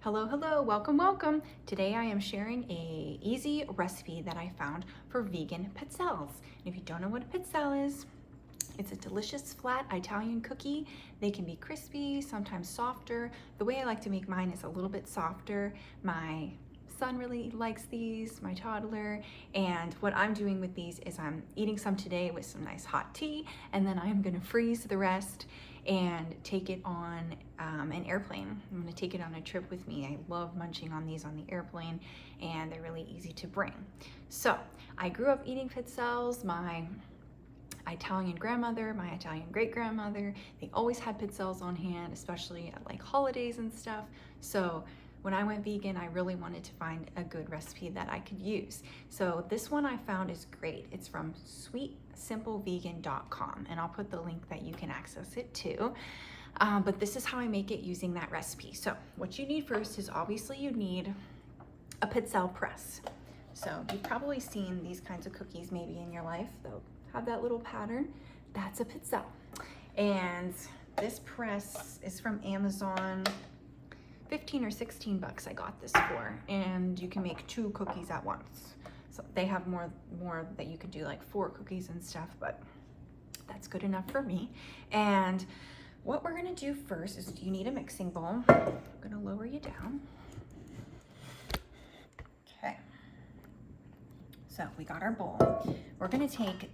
Hello, hello, welcome, welcome. Today I am sharing a easy recipe that I found for vegan pizzelles. And if you don't know what a pizzelle is, it's a delicious flat Italian cookie. They can be crispy, sometimes softer. The way I like to make mine is a little bit softer. My son really likes these, my toddler, and what I'm doing with these is I'm eating some today with some nice hot tea, and then I'm gonna freeze the rest and take it on an airplane. I'm gonna take it on a trip with me. I love munching on these on the airplane, and they're really easy to bring. So I grew up eating pizzelles. My Italian grandmother, my Italian great-grandmother, they always had pizzelles on hand, especially at like holidays and stuff. So when I went vegan, I really wanted to find a good recipe that I could use. So this one I found is great. It's from sweetsimplevegan.com, and I'll put the link that you can access it to. But this is how I make it using that recipe. So what you need first is obviously you need a pizzelle press. So you've probably seen these kinds of cookies maybe in your life. They'll have that little pattern. That's a pizzelle. And this press is from Amazon. 15 or 16 bucks I got this for, and you can make 2 cookies at once. So they have more that you could do, like 4 cookies and stuff, but that's good enough for me. And what we're gonna do first is you need a mixing bowl. I'm gonna lower you down. Okay. So we got our bowl. We're gonna take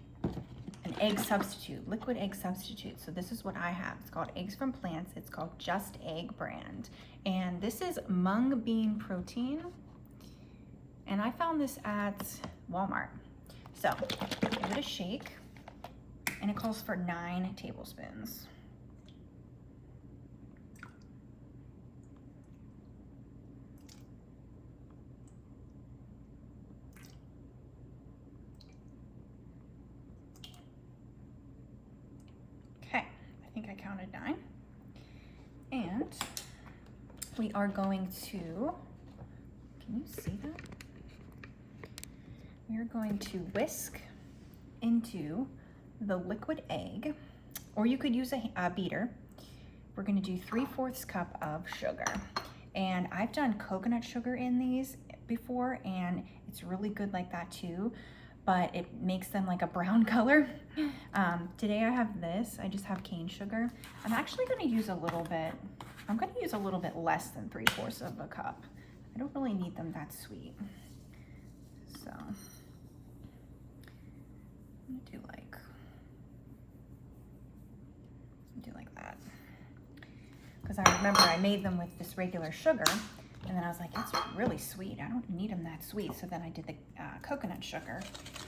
an egg substitute, liquid egg substitute. So this is what I have. It's called Eggs from Plants. It's called Just Egg brand. And this is mung bean protein. And I found this at Walmart. So give it a shake. And it calls for 9 tablespoons. Okay, I think I counted 9. And we are going to, can you see that? We are going to whisk into the liquid egg, or you could use a beater. We're gonna do 3/4 cup of sugar. And I've done coconut sugar in these before, and it's really good like that too, but it makes them like a brown color. Today I have this, I just have cane sugar. I'm actually gonna use a little bit, I'm gonna use a little bit less than 3/4 of a cup. I don't really need them that sweet. So, I'm gonna do like that. Because I remember I made them with this regular sugar, and then I was like, it's really sweet. I don't need them that sweet. So then I did the coconut sugar,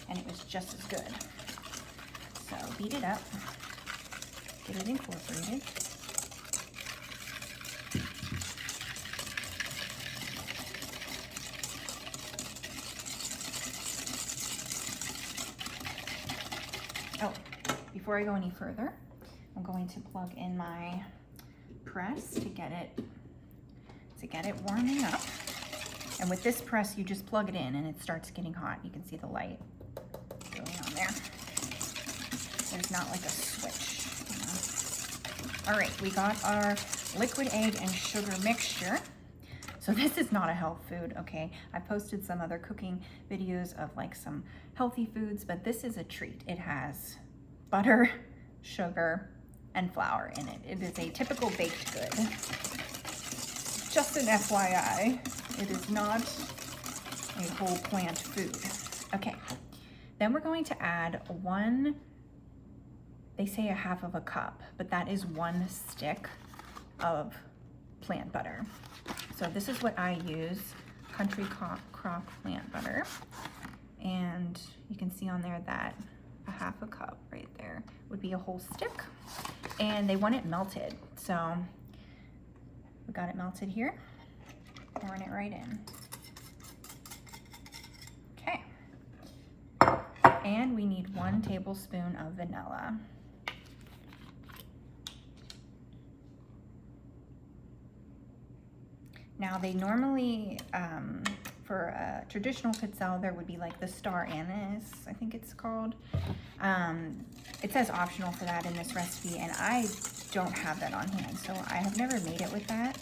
and it was just as good. So beat it up, get it incorporated. Oh, before I go any further, I'm going to plug in my press to get it warming up. And with this press, you just plug it in and it starts getting hot. You can see the light going on there. There's not like a switch, you know? All right, we got our liquid egg and sugar mixture. So this is not a health food, okay? I posted some other cooking videos of like some healthy foods, but this is a treat. It has butter, sugar, and flour in it. It is a typical baked good. Just an FYI, it is not a whole plant food. Okay, then we're going to add they say a 1/2 cup, but that is 1 stick of plant butter. So this is what I use, Country Crock plant butter. And you can see on there that a 1/2 cup right there would be a whole stick. And they want it melted. So we got it melted here, pouring it right in. Okay. And we need 1 tablespoon of vanilla. Now they normally, for a traditional pizzelle, there would be like the star anise, I think it's called. It says optional for that in this recipe, and I don't have that on hand, so I have never made it with that.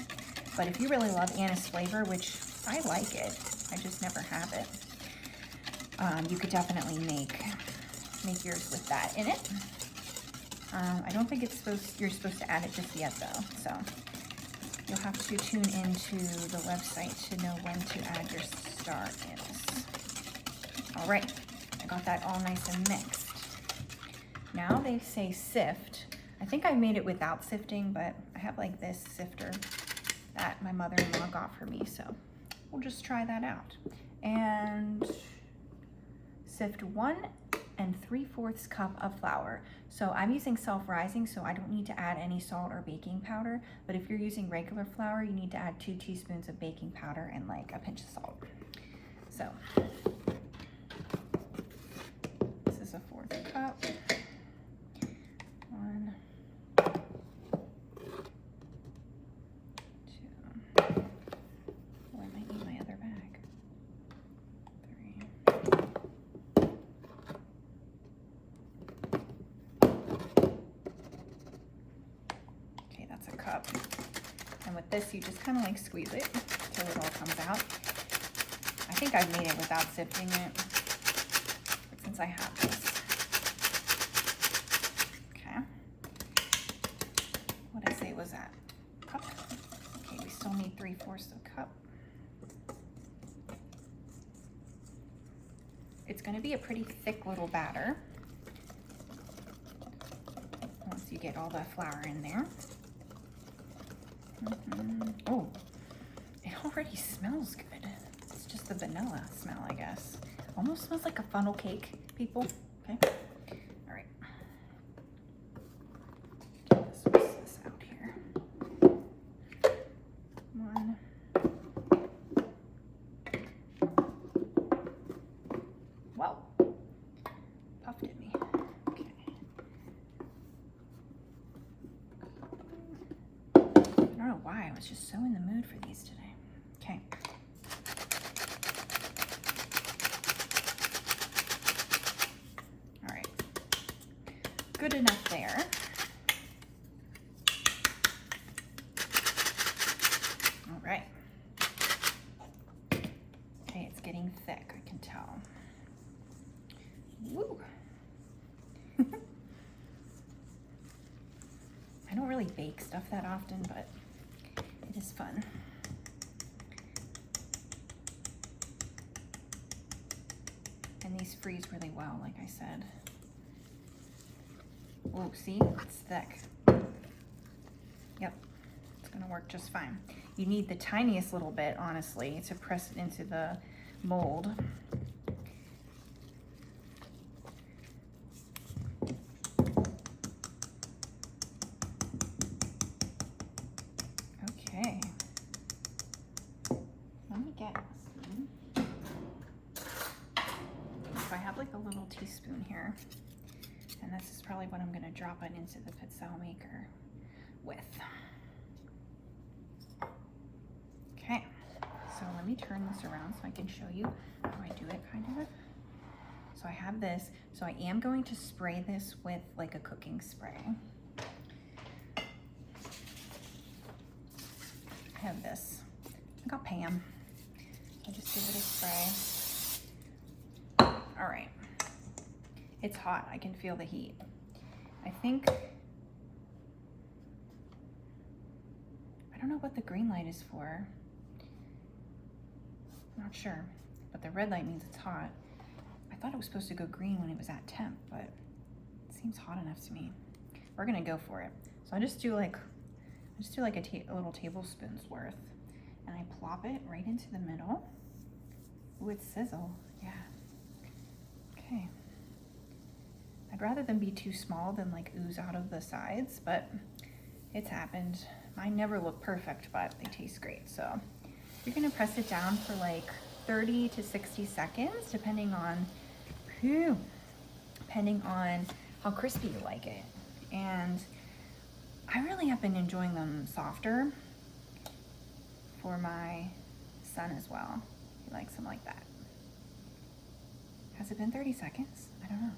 But if you really love anise flavor, which I like it, I just never have it, you could definitely make yours with that in it. I don't think you're supposed to add it just yet though, so you'll have to tune into the website to know when to add your star anise. All right, I got that all nice and mixed. Now they say sift. I think I made it without sifting, but I have like this sifter that my mother-in-law got for me, so we'll just try that out. And sift 1 3/4 cup of flour. So I'm using self-rising, so I don't need to add any salt or baking powder, but if you're using regular flour, you need to add 2 teaspoons of baking powder and like a pinch of salt. So this is a 1/4 cup. 1, 2, oh, I might need my other bag. 3. Okay, that's a cup. And with this, you just kind of like squeeze it till it all comes out. I think I've made it without sifting it, but since I have this. Okay. What did I say was that? Cup? Okay, we still need 3/4 of a cup. It's going to be a pretty thick little batter once you get all the flour in there. Oh, it already smells good. It's just the vanilla smell, I guess. Almost smells like a funnel cake, people. Okay. All right. Let's mix this out here. 1. Whoa. Puffed at me. Okay. I don't know why, I was just so in the mood for these today. Okay. All right. Good enough there. All right. Okay, it's getting thick, I can tell. Woo. I don't really bake stuff that often, but it is fun. And these freeze really well, like I said. Oh, see, it's thick. Yep, it's gonna work just fine. You need the tiniest little bit, honestly, to press it into the mold. Okay. Let me get some. So I have like a little teaspoon here, and this is probably what I'm gonna drop it into the pizzelle maker with. Okay, so let me turn this around so I can show you how I do it, kind of. So I have this, so I am going to spray this with like a cooking spray. I have this. I got Pam. I'll just give it a spray. All right. It's hot. I can feel the heat. I think, I don't know what the green light is for. I'm not sure, but the red light means it's hot. I thought it was supposed to go green when it was at temp, but it seems hot enough to me. We're gonna go for it. So I just do like a little tablespoon's worth, and I plop it right into the middle. Ooh, it's sizzle, yeah. Okay. I'd rather them be too small than like ooze out of the sides, but it's happened. Mine never look perfect, but they taste great. So you're gonna press it down for like 30 to 60 seconds, depending on how crispy you like it. And I really have been enjoying them softer for my son as well. He likes them like that. Has it been 30 seconds? I don't know.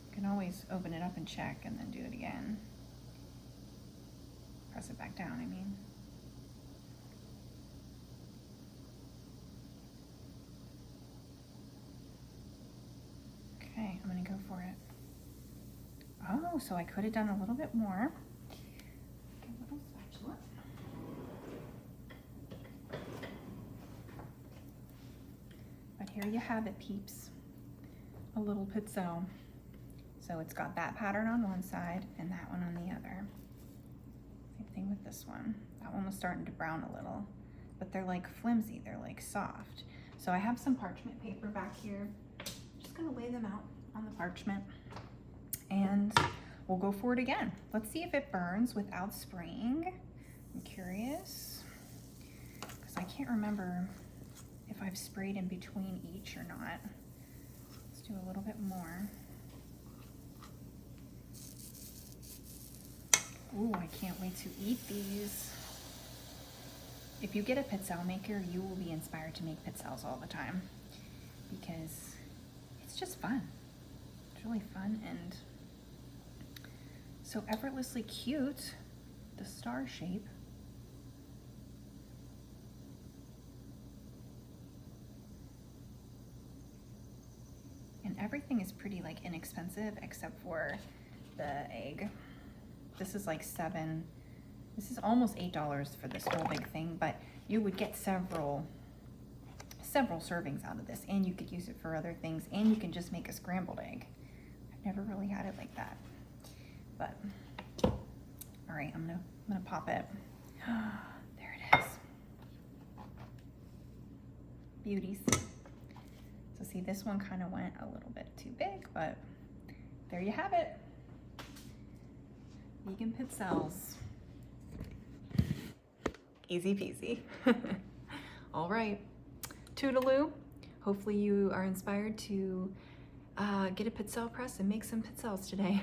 You can always open it up and check and then do it again. Press it back down, I mean. Okay, I'm gonna go for it. Oh, so I could have done a little bit more. Get a little spatula. But here you have it, peeps. A little pizzelle. So it's got that pattern on one side and that one on the other. Same thing with this one. That one was starting to brown a little, but they're like flimsy, they're like soft. So I have some parchment paper back here. I'm just gonna lay them out on the parchment and we'll go for it again. Let's see if it burns without spraying. I'm curious, because I can't remember if I've sprayed in between each or not. Let's do a little bit more. Ooh, I can't wait to eat these. If you get a pizzelle maker, you will be inspired to make pizzelles all the time because it's just fun. It's really fun and so effortlessly cute. The star shape. And everything is pretty like inexpensive except for the egg. This is like this is almost $8 for this whole big thing, but you would get several servings out of this, and you could use it for other things, and you can just make a scrambled egg. I've never really had it like that, but all right, I'm gonna pop it. There it is. Beauties. So see, this one kind of went a little bit too big, but there you have it. Vegan pizzelles. Easy peasy. All right, toodaloo. Hopefully you are inspired to get a pizzelle press and make some pizzelles today.